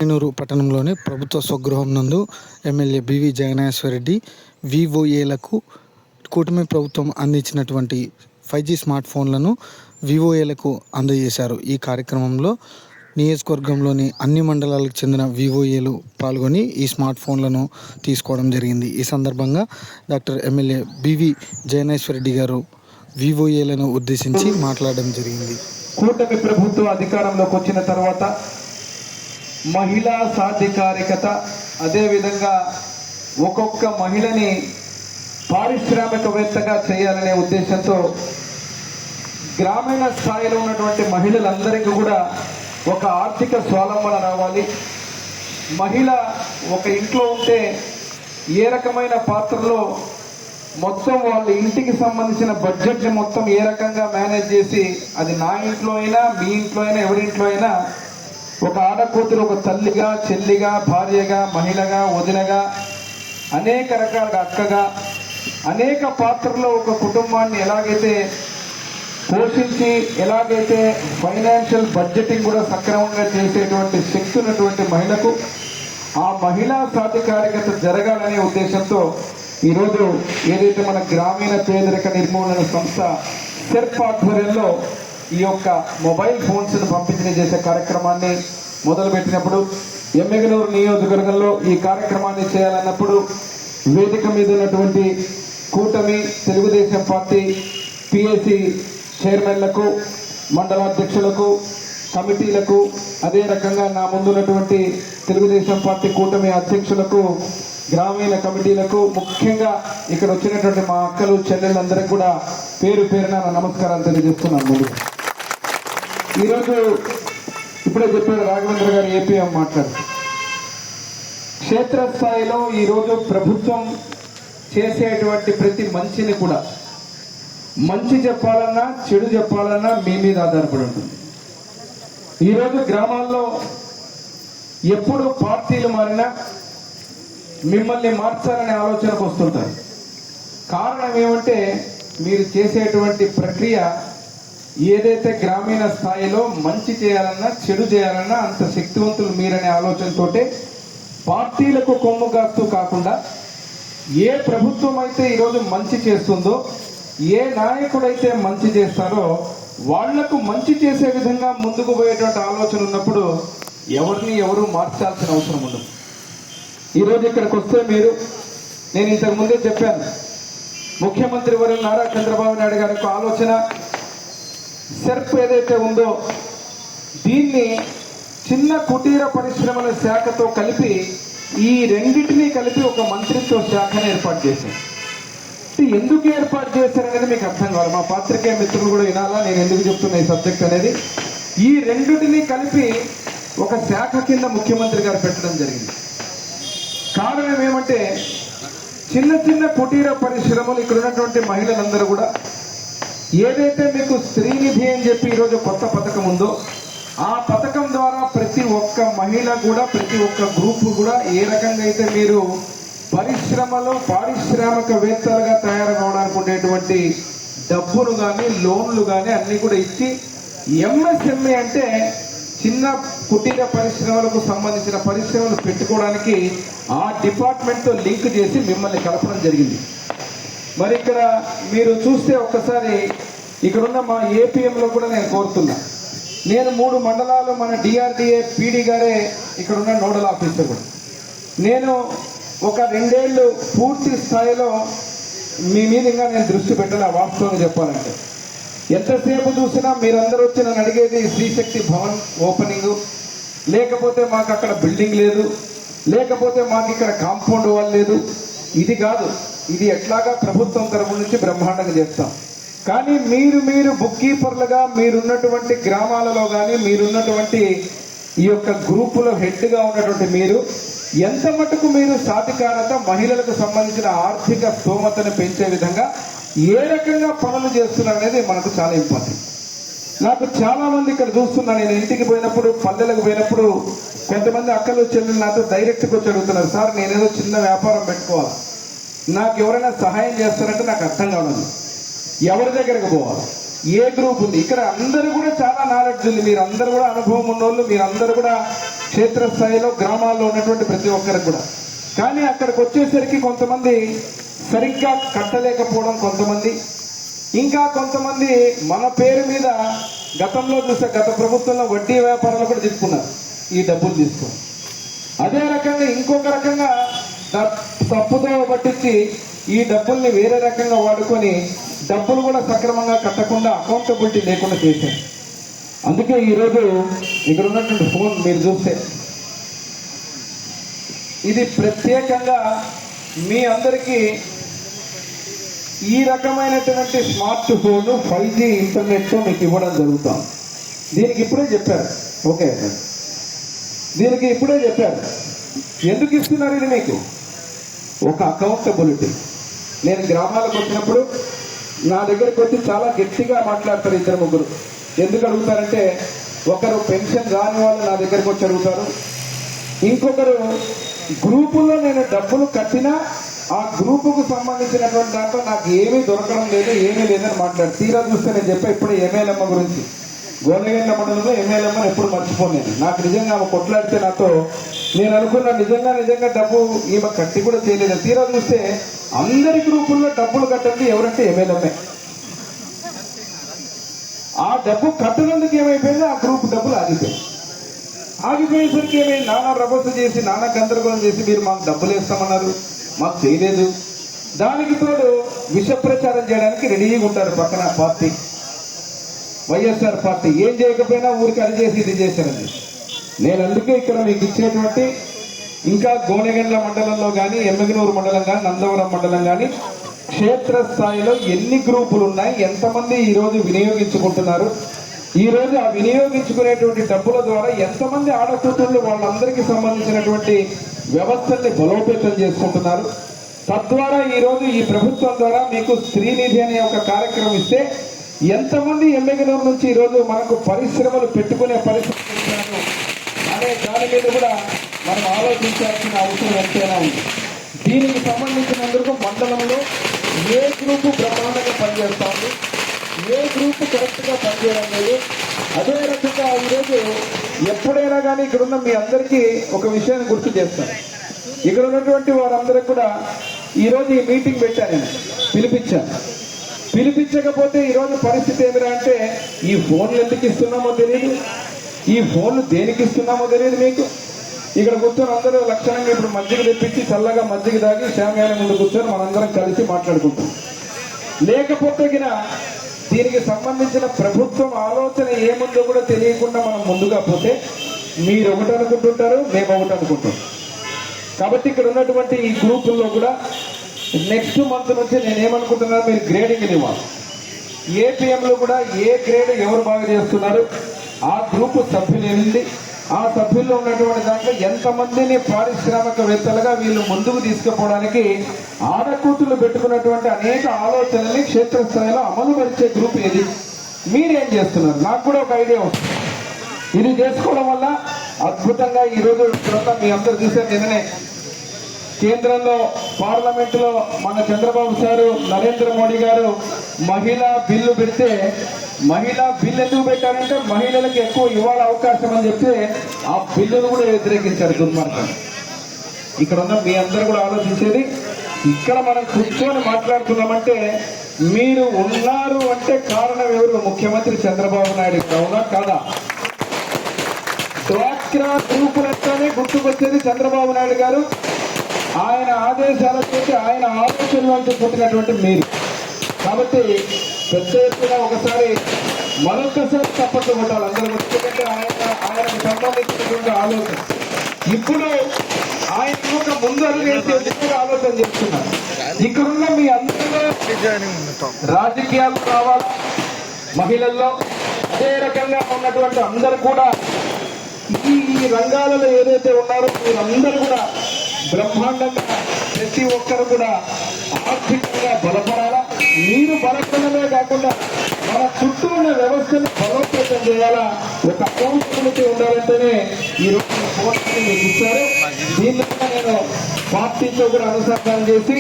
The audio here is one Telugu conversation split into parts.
ఎమ్మిగనూరు పట్టణంలోని ప్రభుత్వ స్వగృహం నందు ఎమ్మెల్యే బివి జగన్నాథరెడ్డి వివోఏలకు కూటమి ప్రభుత్వం అందించినటువంటి 5G స్మార్ట్ ఫోన్లను వివోఏలకు అందజేశారు. ఈ కార్యక్రమంలో నియోజకవర్గంలోని అన్ని మండలాలకు చెందిన వివోఏలు పాల్గొని ఈ స్మార్ట్ ఫోన్లను తీసుకోవడం జరిగింది. ఈ సందర్భంగా డాక్టర్ ఎమ్మెల్యే బివి జగన్నాథరెడ్డి గారు వివోఏలను ఉద్దేశించి మాట్లాడడం జరిగింది. కూటమి ప్రభుత్వం అధికారంలోకి వచ్చిన తర్వాత మహిళా సాధికారికత, అదేవిధంగా ఒక్కొక్క మహిళని పారిశ్రామికవేత్తగా చేయాలనే ఉద్దేశంతో గ్రామీణ స్థాయిలో ఉన్నటువంటి మహిళలందరికీ కూడా ఒక ఆర్థిక స్వావలంబన రావాలి. మహిళ ఒక ఇంట్లో ఉంటే ఏ రకమైన పాత్రలో మొత్తం వాళ్ళ ఇంటికి సంబంధించిన బడ్జెట్ని మొత్తం ఏ రకంగా మేనేజ్ చేసి, అది నా ఇంట్లో అయినా మీ ఇంట్లో అయినా ఎవరింట్లో అయినా ఒక ఆడకూతురు ఒక తల్లిగా, చెల్లిగా, భార్యగా, మహిళగా, వదినగా, అనేక రకాలుగా అక్కగా, అనేక పాత్రలో ఒక కుటుంబాన్ని ఎలాగైతే పోషించి, ఎలాగైతే ఫైనాన్షియల్ బడ్జెటింగ్ కూడా సక్రమంగా చేసేటువంటి శక్తి ఉన్నటువంటి మహిళకు ఆ మహిళా సాధికారికత జరగాలనే ఉద్దేశంతో ఈరోజు ఏదైతే మన గ్రామీణ పేదరిక నిర్మూలన సంస్థ సెర్ప్ ఆధ్వర్యంలో ఈ యొక్క మొబైల్ ఫోన్స్ను పంపిణీ చేసే కార్యక్రమాన్ని మొదలుపెట్టినప్పుడు, ఎమ్మిగనూరు నియోజకవర్గంలో ఈ కార్యక్రమాన్ని చేయాలన్నప్పుడు వేదిక మీద ఉన్నటువంటి కూటమి తెలుగుదేశం పార్టీ పిఎసి చైర్మన్లకు, మండలాధ్యక్షులకు, కమిటీలకు, అదే రకంగా నా ముందున్నటువంటి తెలుగుదేశం పార్టీ కూటమి అధ్యక్షులకు, గ్రామీణ కమిటీలకు, ముఖ్యంగా ఇక్కడ వచ్చినటువంటి మా అక్కలు చెల్లెళ్ళందరికీ కూడా పేరు పేరున నమస్కారాలు తెలియజేస్తున్నాను. ముందు ఈరోజు ఇప్పుడే చెప్పారు రాఘవేంద్ర గారు ఏపీఎం మాట్లాడుతూ, క్షేత్రస్థాయిలో ఈరోజు ప్రభుత్వం చేసేటువంటి ప్రతి మంచిని కూడా మంచి చెప్పాలన్నా చెడు చెప్పాలన్నా మీ మీద ఆధారపడి ఉంటుంది. ఈరోజు గ్రామాల్లో ఎప్పుడు పార్టీలు మారినా మిమ్మల్ని మార్చాలనే ఆలోచనకు వస్తుంటారు. కారణం ఏమంటే మీరు చేసేటువంటి ప్రక్రియ ఏదైతే గ్రామీణ స్థాయిలో మంచి చేయాలన్నా చెడు చేయాలన్నా అంత శక్తివంతులు మీరనే ఆలోచనతోటే పార్టీలకు కొమ్ము కాస్తూ కాకుండా ఏ ప్రభుత్వం అయితే ఈరోజు మంచి చేస్తుందో, ఏ నాయకుడైతే మంచి చేస్తారో వాళ్లకు మంచి చేసే విధంగా ముందుకు పోయేటువంటి ఆలోచన ఉన్నప్పుడు ఎవరిని ఎవరు మార్చాల్సిన అవసరం ఉండదు. ఈరోజు ఇక్కడికి వస్తే నేను ఇంతకు ముందే చెప్పాను, ముఖ్యమంత్రి వర్యులు నారా చంద్రబాబు నాయుడు గారి యొక్క ఆలోచన సెర్ప్ ఏదైతే ఉందో దీన్ని చిన్న కుటీర పరిశ్రమల శాఖతో కలిపి ఈ రెండింటినీ కలిపి ఒక మంత్రిత్వ శాఖను ఏర్పాటు చేశారు. ఎందుకు ఏర్పాటు చేశారనేది మీకు అర్థం కావాలి. మా పాత్రికేయ మిత్రులు కూడా వినాలా నేను ఎందుకు చెప్తున్నా ఈ సబ్జెక్ట్ అనేది. ఈ రెండింటినీ కలిపి ఒక శాఖ కింద ముఖ్యమంత్రి గారు పెట్టడం జరిగింది. కారణం ఏమంటే చిన్న చిన్న కుటీర పరిశ్రమలు ఇక్కడ ఉన్నటువంటి మహిళలందరూ కూడా ఏదైతే మీకు స్త్రీనిధి అని చెప్పి ఈరోజు కొత్త పథకం ఉందో ఆ పథకం ద్వారా ప్రతి ఒక్క మహిళ కూడా, ప్రతి ఒక్క గ్రూప్ కూడా ఏ రకంగా అయితే మీరు పరిశ్రమలో పారిశ్రామికవేత్తలుగా తయారు కావడానికి ఉండేటువంటి డబ్బును కానీ లోన్లు కానీ అన్ని కూడా ఇచ్చి, ఎంఎస్ఎంఈ అంటే చిన్న కుటీర పరిశ్రమలకు సంబంధించిన పరిశ్రమలు పెట్టుకోవడానికి ఆ డిపార్ట్మెంట్తో లింక్ చేసి మిమ్మల్ని కలపడం జరిగింది. మరి ఇక్కడ మీరు చూస్తే ఒక్కసారి ఇక్కడున్న మా ఏపీఎంలో కూడా నేను కోరుతున్నా, నేను 3 మండలాలు మన డిఆర్డిఏ పీడీ గారే ఇక్కడున్న నోడల్ ఆఫీసర్ కూడా, నేను ఒక 2 ఏళ్ళు పూర్తి స్థాయిలో మీ మీద ఇంకా నేను దృష్టి పెట్టాలి. వాస్తవంగా చెప్పాలంటే ఎంతసేపు చూసినా మీరందరూ వచ్చి నన్ను అడిగేది శ్రీశక్తి భవన్ ఓపెనింగ్, లేకపోతే మాకు అక్కడ బిల్డింగ్ లేదు, లేకపోతే మాకు ఇక్కడ కాంపౌండ్ వాల్ లేదు. ఇది కాదు, ఇది ఎట్లాగా ప్రభుత్వం తరపు నుంచి బ్రహ్మాండంగా చేస్తాం. కానీ మీరు బుక్ కీపర్లుగా మీరున్నటువంటి గ్రామాలలో కానీ మీరున్నటువంటి ఈ యొక్క గ్రూపులో హెడ్గా ఉన్నటువంటి మీరు ఎంత మటుకు మీరు సాధికారత, మహిళలకు సంబంధించిన ఆర్థిక స్తోమతను పెంచే విధంగా ఏ రకంగా పనులు చేస్తున్నారు అనేది మనకు చాలా ఇంపార్టెంట్. నాకు చాలా మంది ఇక్కడ చూస్తున్నా, నేను ఇంటికి పోయినప్పుడు, పల్లెలకు పోయినప్పుడు కొంతమంది అక్కలు చెల్లెలు నాతో డైరెక్ట్గా వచ్చి అడుగుతున్నారు, సార్ నేనేదో చిన్న వ్యాపారం పెట్టుకోవాలి, నాకు ఎవరైనా సహాయం చేస్తారంటే నాకు అర్థం కావడం, ఎవరి దగ్గరకు పోవాలి. ఏ గ్రూప్ ఉంది. ఇక్కడ అందరూ కూడా చాలా నాలెడ్జ్ ఉంది, మీరు అందరూ కూడా అనుభవం ఉన్నోళ్ళు, మీరందరూ కూడా క్షేత్రస్థాయిలో గ్రామాల్లో ఉన్నటువంటి ప్రతి ఒక్కరికి కూడా. కానీ అక్కడికి వచ్చేసరికి కొంతమంది సరిగ్గా కట్టలేకపోవడం, కొంతమంది ఇంకా కొంతమంది మన పేరు మీద గతంలో చూస్తే గత ప్రభుత్వంలో వడ్డీ వ్యాపారాలు కూడా తీసుకున్నారు ఈ డబ్బులు తీసుకొని. అదే రకంగా ఇంకొక రకంగా తప్పుదో పట్టించి ఈ డబ్బుల్ని వేరే రకంగా వాడుకొని డబ్బులు కూడా సక్రమంగా కట్టకుండా అకౌంటబిలిటీ లేకుండా చేశారు. అందుకే ఈరోజు ఇక్కడ ఉన్నటువంటి ఫోన్ మీరు చూస్తే ఇది ప్రత్యేకంగా మీ అందరికీ ఈ రకమైనటువంటి స్మార్ట్ ఫోన్ 5G ఇంటర్నెట్తో మీకు ఇవ్వడం జరుగుతాం. దీనికి ఇప్పుడే చెప్పారు, ఓకే, దీనికి ఇప్పుడే చెప్పారు ఎందుకు ఇస్తున్నారు ఇది మీకు. ఒక అకౌంటబిలిటీ. నేను గ్రామాలకు వచ్చినప్పుడు నా దగ్గరికి వచ్చి చాలా గట్టిగా మాట్లాడతారు ఇద్దరు ముగ్గురు. ఎందుకు అడుగుతారంటే, ఒకరు పెన్షన్ రాని వాళ్ళు నా దగ్గరకు వచ్చి అడుగుతారు, ఇంకొకరు గ్రూపుల్లో నేను డబ్బులు కట్టినా ఆ గ్రూపుకు సంబంధించినటువంటి దాంట్లో నాకు ఏమీ దొరకడం లేదు, ఏమీ లేదని మాట్లాడు. తీరా చూస్తే నేను చెప్పా ఇప్పుడు ఎమ్మెల్యేమ్మ గురించి. గోనెగండ్ల మండలంలో ఎమ్మెల్యేమ్మని ఎప్పుడు మర్చిపోలేదు. నాకు నిజంగా ఆమె కొట్లాడితే నాతో నేను అనుకున్నా నిజంగా డబ్బు ఈమె కట్టి కూడా చేయలేదు. తీరా చూస్తే అందరి గ్రూపుల్లో డబ్బులు కట్టండి ఎవరంటే ఎమ్మెల్యేమ్మే. ఆ డబ్బు కట్టనందుకు ఏమైపోయింది, ఆ గ్రూప్ డబ్బులు ఆగిపోయేసరికి ఏమైంది, నానా రభస చేసి నానా గందరగోళం చేసి మీరు మాకు డబ్బులు వేస్తామన్నారు, మాకు చేయలేదు. దానికి తోడు విష ప్రచారం చేయడానికి రెడీగా ఉంటారు పక్కన పార్టీ, వైఎస్ఆర్ పార్టీ. ఏం చేయకపోయినా ఊరికి అది చేసి ఇది చేశారండి. నేను అందుకే ఇక్కడ మీకు ఇచ్చేటువంటి ఇంకా గోనెగండ్ల మండలంలో కానీ, ఎమ్మిగనూరు మండలం కానీ, నందవరం మండలం కానీ క్షేత్రస్థాయిలో ఎన్ని గ్రూపులు ఉన్నాయి, ఎంతమంది ఈరోజు వినియోగించుకుంటున్నారు, ఈరోజు ఆ వినియోగించుకునేటువంటి డబ్బుల ద్వారా ఎంతమంది ఆడకూతుళ్ళు వాళ్ళందరికీ సంబంధించినటువంటి వ్యవస్థల్ని బలోపేతం చేసుకుంటున్నారు. తద్వారా ఈరోజు ఈ ప్రభుత్వం ద్వారా మీకు శ్రీనిధి అనే ఒక కార్యక్రమం ఇస్తే ఎంతమంది ఎమ్మెగనూరు నుంచి ఈరోజు మనకు పరిశ్రమలు పెట్టుకునే పరిస్థితి అనే దాని మీద కూడా మనం ఆలోచించాల్సిన అవసరం ఎంతైనా ఉంది. దీనికి సంబంధించినందుకు మండలంలో ఏ గ్రూపు బ్రహ్మాండంగా పనిచేస్తా ఉంది, ఏ గ్రూపు కరెక్ట్గా పనిచేయడం లేదు. అదే రకంగా ఈరోజు ఎప్పుడైనా కానీ ఇక్కడున్న మీ అందరికీ ఒక విషయాన్ని గుర్తు చేస్తాను. ఇక్కడ ఉన్నటువంటి వారందరికీ కూడా ఈరోజు ఈ మీటింగ్ పెట్టాను, నేను పిలిపించకపోతే ఈరోజు పరిస్థితి ఏమిరా అంటే, ఈ ఫోన్లు ఎందుకు ఇస్తున్నామో తెలియదు, ఈ ఫోన్లు దేనికి ఇస్తున్నామో తెలియదు మీకు. ఇక్కడ కూర్చొని అందరూ లక్షణంగా ఇప్పుడు మజ్జిగ తెప్పించి చల్లగా మజ్జిగ తాగి శామ్యాల ముందు కూర్చొని మనందరం కలిసి మాట్లాడుకుంటాం. లేకపోతే దీనికి సంబంధించిన ప్రభుత్వం ఆలోచన ఏముందో కూడా తెలియకుండా మనం ముందుగా పోతే మీరు ఒకటి అనుకుంటుంటారు, మేము ఒకటి అనుకుంటాం. కాబట్టి ఇక్కడ ఉన్నటువంటి ఈ గ్రూపుల్లో కూడా నెక్స్ట్ మంత్ నుంచి నేనేమనుకుంటున్నాను, మీరు గ్రేడింగ్ ఇవ్వాలి. ఏపీఎంలో కూడా ఏ గ్రేడ్ ఎవరు బాగా చేస్తున్నారు, ఆ గ్రూపు సభ్యులు ఏంటి, ఆ సభ్యుల్లో ఉన్నటువంటి దాంట్లో ఎంతమందిని పారిశ్రామికవేత్తలుగా వీళ్ళు ముందుకు తీసుకుపోవడానికి ఆడకూతులు పెట్టుకున్నటువంటి అనేక ఆలోచనల్ని క్షేత్రస్థాయిలో అమలు పరిచే గ్రూప్ ఏది, మీరేం చేస్తున్నారు, నాకు కూడా ఒక ఐడియా వస్తుంది. ఇది చేసుకోవడం వల్ల అద్భుతంగా ఈరోజు తర్వాత మీ అందరూ చూసే నిన్ననే కేంద్రంలో పార్లమెంటులో మన చంద్రబాబు సారు నరేంద్ర మోడీ గారు మహిళా బిల్లు పెడితే, మహిళా బిల్లు ఎందుకు పెట్టారంటే మహిళలకు ఎక్కువ ఇవ్వాలి అవకాశం అని చెప్తే ఆ బిల్లును కూడా వ్యతిరేకించారు దుర్మార్గం. ఇక్కడ ఉన్న మీ అందరూ కూడా ఆలోచించేది, ఇక్కడ మనం కూర్చొని మాట్లాడుతున్నామంటే మీరు ఉన్నారు అంటే కారణం ఎవరు, ముఖ్యమంత్రి చంద్రబాబు నాయుడు. అవునా కాదా? డ్వాక్రా గ్రూపులతోనే గుర్తుకొచ్చేది చంద్రబాబు నాయుడు గారు. ఆయన ఆదేశాలతో ఆయన ఆలోచనలతో పుట్టినటువంటి మీరు. కాబట్టి పెద్ద ఎత్తున ఒకసారి మరొకసారి తప్పట్లు కొట్టాలి అందరూ. ఎందుకంటే ఆయనకు సంబంధించినటువంటి ఆలోచన ఇప్పుడు ఆయన ఒక ముందు అడుగేసి ఆలోచన చేస్తున్నారు. ఇక్కడున్న మీ అందరిలో రాజకీయాలు కావాలి, మహిళల్లో అదే రకంగా ఉన్నటువంటి అందరూ కూడా ఈ రంగాలలో ఏదైతే ఉన్నారో మీరందరూ కూడా బ్రహ్మాండంగా ప్రతి ఒక్కరు కూడా ఆర్థికంగా బలపడాలా. మీరు బలపడమే కాకుండా మన చుట్టూ ఉన్న వ్యవస్థను బలోపేతం చేయాలా. ఒక అకౌంటబిలిటీ ఉండాలంటేనే ఈ రోజు ఫోన్ మీకు ఇచ్చారు. దీన్ని కూడా నేను పార్టీతో కూడా అనుసంధానం చేసి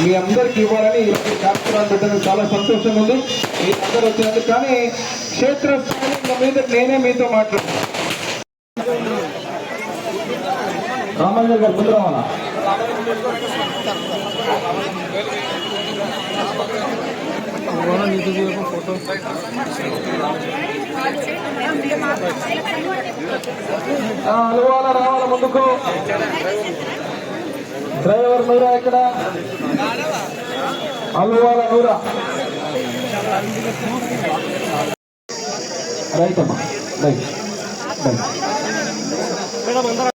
మీ అందరికి ఇవ్వాలని ఇలాంటి కార్యక్రమాలు పెట్టడం చాలా సంతోషంగా ఉంది. మీరు అందరూ వచ్చినందుకు. కానీ క్షేత్రస్థాయిలో ఇంకా మీద నేనే మీతో మాట్లాడుతున్నాను. రామంజర్ గారు ముందు రావాలా? అలవాల రావాల ముందుకు. డ్రైవర్ నూరా ఇక్కడ, అలవాల నూరా. రైట్ అమ్మా, రైట్ రైట్.